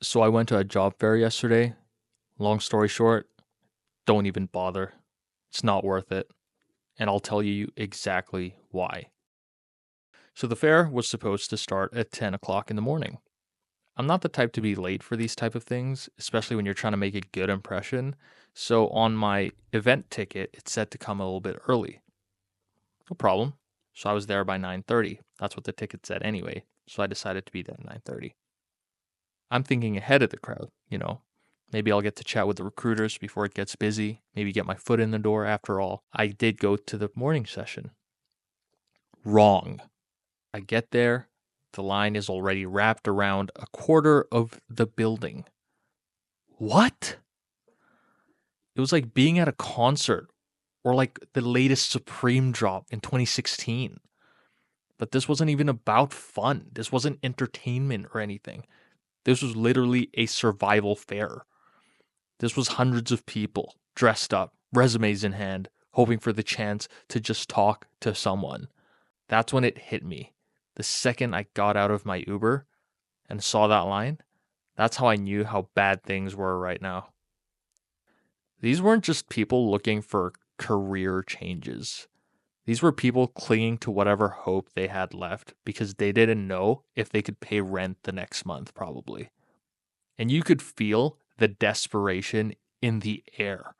So I went to a job fair yesterday. Long story short, don't even bother. It's not worth it. And I'll tell you exactly why. So the fair was supposed to start at 10 o'clock in the morning. I'm not the type to be late for these type of things, especially when you're trying to make a good impression. So on my event ticket, it's set to come a little bit early. No problem. So I was there by 9:30. That's what the ticket said anyway. So I decided to be there at 9:30. I'm thinking ahead of the crowd. Maybe I'll get to chat with the recruiters before it gets busy, maybe get my foot in the door. After all, I did go to the morning session. Wrong. I get there, the line is already wrapped around a quarter of the building. What? It was like being at a concert or like the latest Supreme drop in 2016. But this wasn't even about fun. This wasn't entertainment or anything. This was literally a survival fair. This was hundreds of people dressed up, resumes in hand, hoping for the chance to just talk to someone. That's when it hit me. The second I got out of my Uber and saw that line, that's how I knew how bad things were right now. These weren't just people looking for career changes. These were people clinging to whatever hope they had left because they didn't know if they could pay rent the next month, probably. And you could feel the desperation in the air.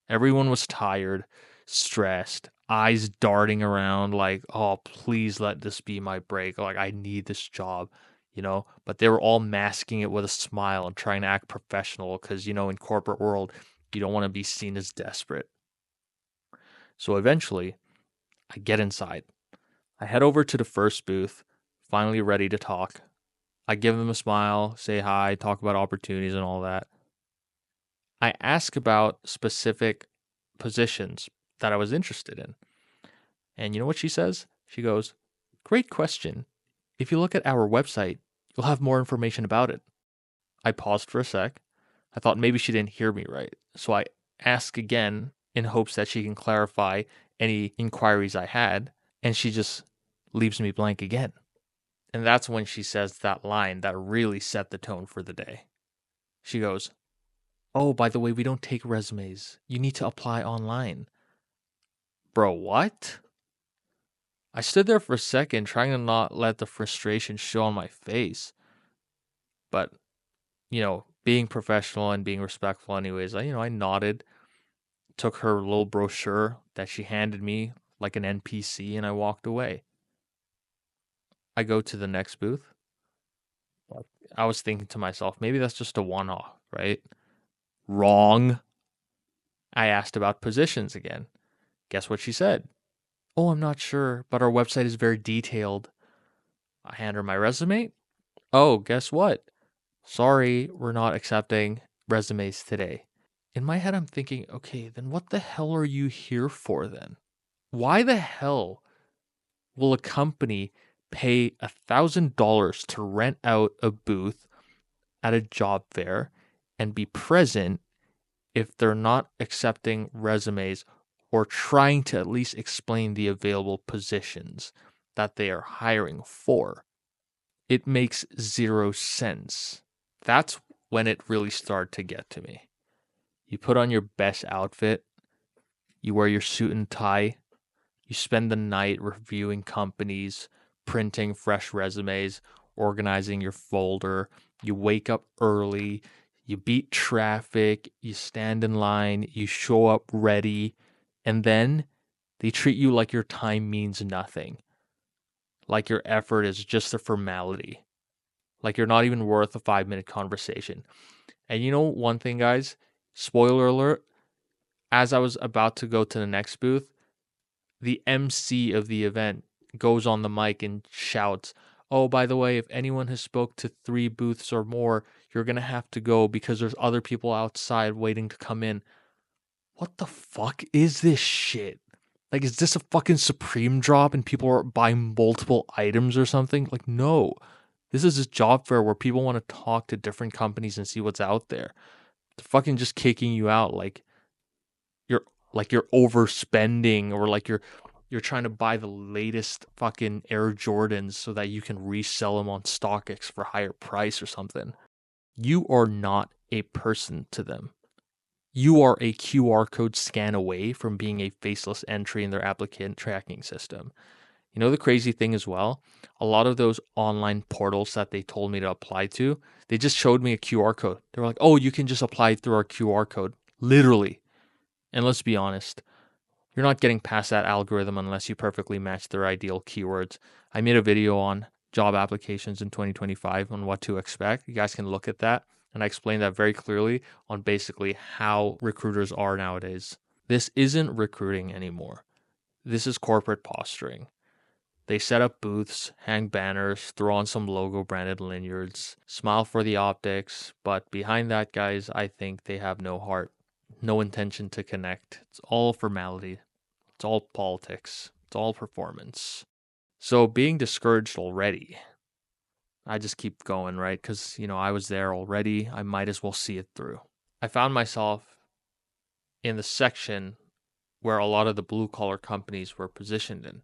Everyone was tired, stressed, eyes darting around like, oh, please let this be my break. Like, I need this job. But they were all masking it with a smile and trying to act professional because, in corporate world, you don't want to be seen as desperate. So eventually, I get inside. I head over to the first booth, finally ready to talk. I give them a smile, say hi, talk about opportunities and all that. I ask about specific positions that I was interested in. And you know what she says? She goes, "Great question. If you look at our website, you'll have more information about it." I paused for a sec. I thought maybe she didn't hear me right. So I ask again in hopes that she can clarify any inquiries I had. And she just leaves me blank again. And that's when she says that line that really set the tone for the day. She goes, "Oh, by the way, we don't take resumes. You need to apply online." Bro, what? I stood there for a second trying to not let the frustration show on my face. But, being professional and being respectful anyways, I nodded, took her little brochure that she handed me like an NPC, and I walked away. I go to the next booth. I was thinking to myself, maybe that's just a one-off, right? Wrong. I asked about positions again. Guess what she said? "Oh, I'm not sure, but our website is very detailed." I hand her my resume. "Oh, guess what? Sorry, we're not accepting resumes today." In my head, I'm thinking, okay, then what the hell are you here for then? Why the hell will a company pay $1,000 to rent out a booth at a job fair and be present if they're not accepting resumes or trying to at least explain the available positions that they are hiring for? It makes zero sense. That's when it really started to get to me. You put on your best outfit, you wear your suit and tie, you spend the night reviewing companies, printing fresh resumes, organizing your folder, you wake up early, you beat traffic, you stand in line, you show up ready, and then they treat you like your time means nothing, like your effort is just a formality, like you're not even worth a 5-minute conversation. And you know one thing, guys? Spoiler alert, as I was about to go to the next booth, the MC of the event goes on the mic and shouts, "Oh, by the way, if anyone has spoke to 3 booths or more, you're going to have to go because there's other people outside waiting to come in." What the fuck is this shit? Like, is this a fucking Supreme drop and people are buying multiple items or something? Like, no. This is a job fair where people want to talk to different companies and see what's out there. They're fucking just kicking you out you're you're overspending, or like you're trying to buy the latest fucking Air Jordans so that you can resell them on StockX for higher price or something. You are not a person to them. You are a QR code scan away from being a faceless entry in their applicant tracking system. You know the crazy thing as well? A lot of those online portals that they told me to apply to, they just showed me a QR code. They were like, oh, you can just apply through our QR code. Literally. And let's be honest, you're not getting past that algorithm unless you perfectly match their ideal keywords. I made a video on job applications in 2025 on what to expect. You guys can look at that. And I explained that very clearly on basically how recruiters are nowadays. This isn't recruiting anymore. This is corporate posturing. They set up booths, hang banners, throw on some logo branded lanyards, smile for the optics, but behind that, guys, I think they have no heart, no intention to connect. It's all formality. It's all politics. It's all performance. So being discouraged already, I just keep going, right? Because, I was there already. I might as well see it through. I found myself in the section where a lot of the blue collar companies were positioned in.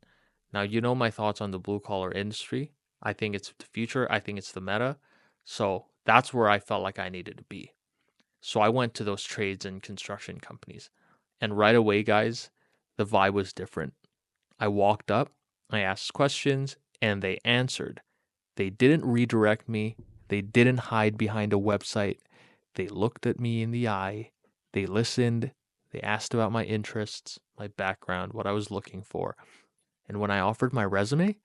Now, my thoughts on the blue collar industry. I think it's the future. I think it's the meta. So that's where I felt like I needed to be. So I went to those trades and construction companies. And right away, guys, the vibe was different. I walked up, I asked questions, and they answered. They didn't redirect me. They didn't hide behind a website. They looked at me in the eye. They listened. They asked about my interests, my background, what I was looking for. And when I offered my resume,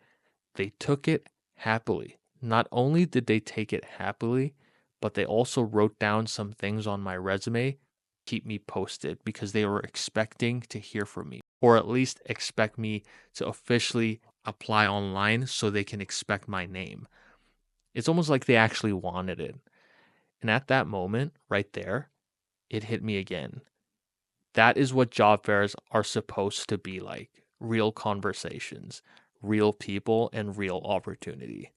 they took it happily. Not only did they take it happily, but they also wrote down some things on my resume, keep me posted, because they were expecting to hear from me, or at least expect me to officially apply online so they can expect my name. It's almost like they actually wanted it. And at that moment, right there, it hit me again. That is what job fairs are supposed to be like. Real conversations, real people, and real opportunity.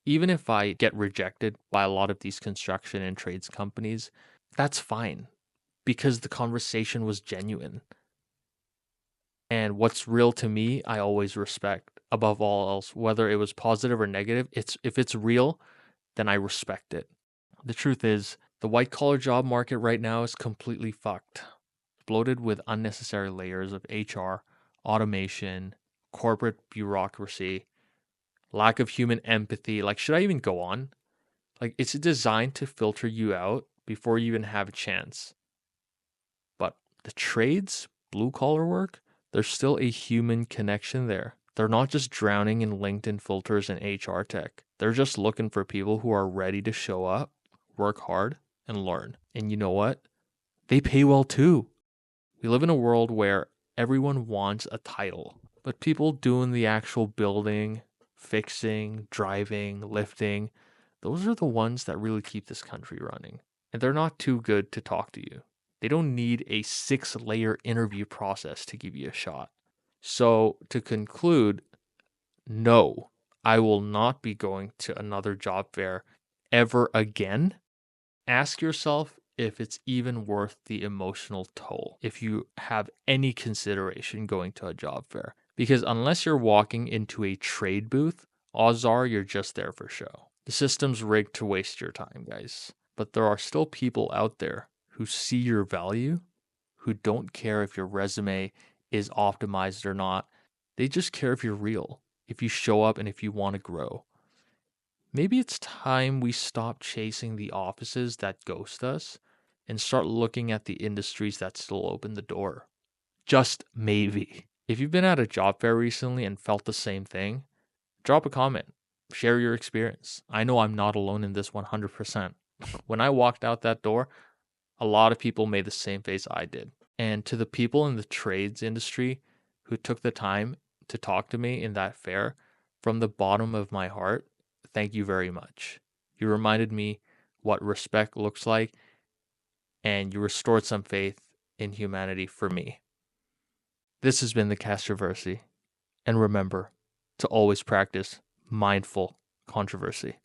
Even if I get rejected by a lot of these construction and trades companies, that's fine because the conversation was genuine. And what's real to me, I always respect above all else, whether it was positive or negative. If it's real, then I respect it. The truth is, the white collar job market right now is completely fucked, bloated with unnecessary layers of HR, automation, corporate bureaucracy, lack of human empathy. Like, should I even go on? Like, it's designed to filter you out before you even have a chance. But the trades, blue collar work, there's still a human connection there. They're not just drowning in LinkedIn filters and HR tech. They're just looking for people who are ready to show up, work hard, and learn. And you know what? They pay well too. We live in a world where everyone wants a title, but people doing the actual building, fixing, driving, lifting, those are the ones that really keep this country running. And they're not too good to talk to you. They don't need a 6-layer interview process to give you a shot. So, to conclude, no, I will not be going to another job fair ever again. Ask yourself if it's even worth the emotional toll if you have any consideration going to a job fair. Because unless you're walking into a trade booth, odds are you're just there for show. The system's rigged to waste your time, guys. But there are still people out there who see your value, who don't care if your resume is optimized or not. They just care if you're real, if you show up, and if you want to grow. Maybe it's time we stop chasing the offices that ghost us and start looking at the industries that still open the door. Just maybe. If you've been at a job fair recently and felt the same thing, drop a comment. Share your experience. I know I'm not alone in this 100%. When I walked out that door, a lot of people made the same face I did. And to the people in the trades industry who took the time to talk to me in that fair, from the bottom of my heart, thank you very much. You reminded me what respect looks like, and you restored some faith in humanity for me. This has been the Castroversy, and remember to always practice mindful controversy.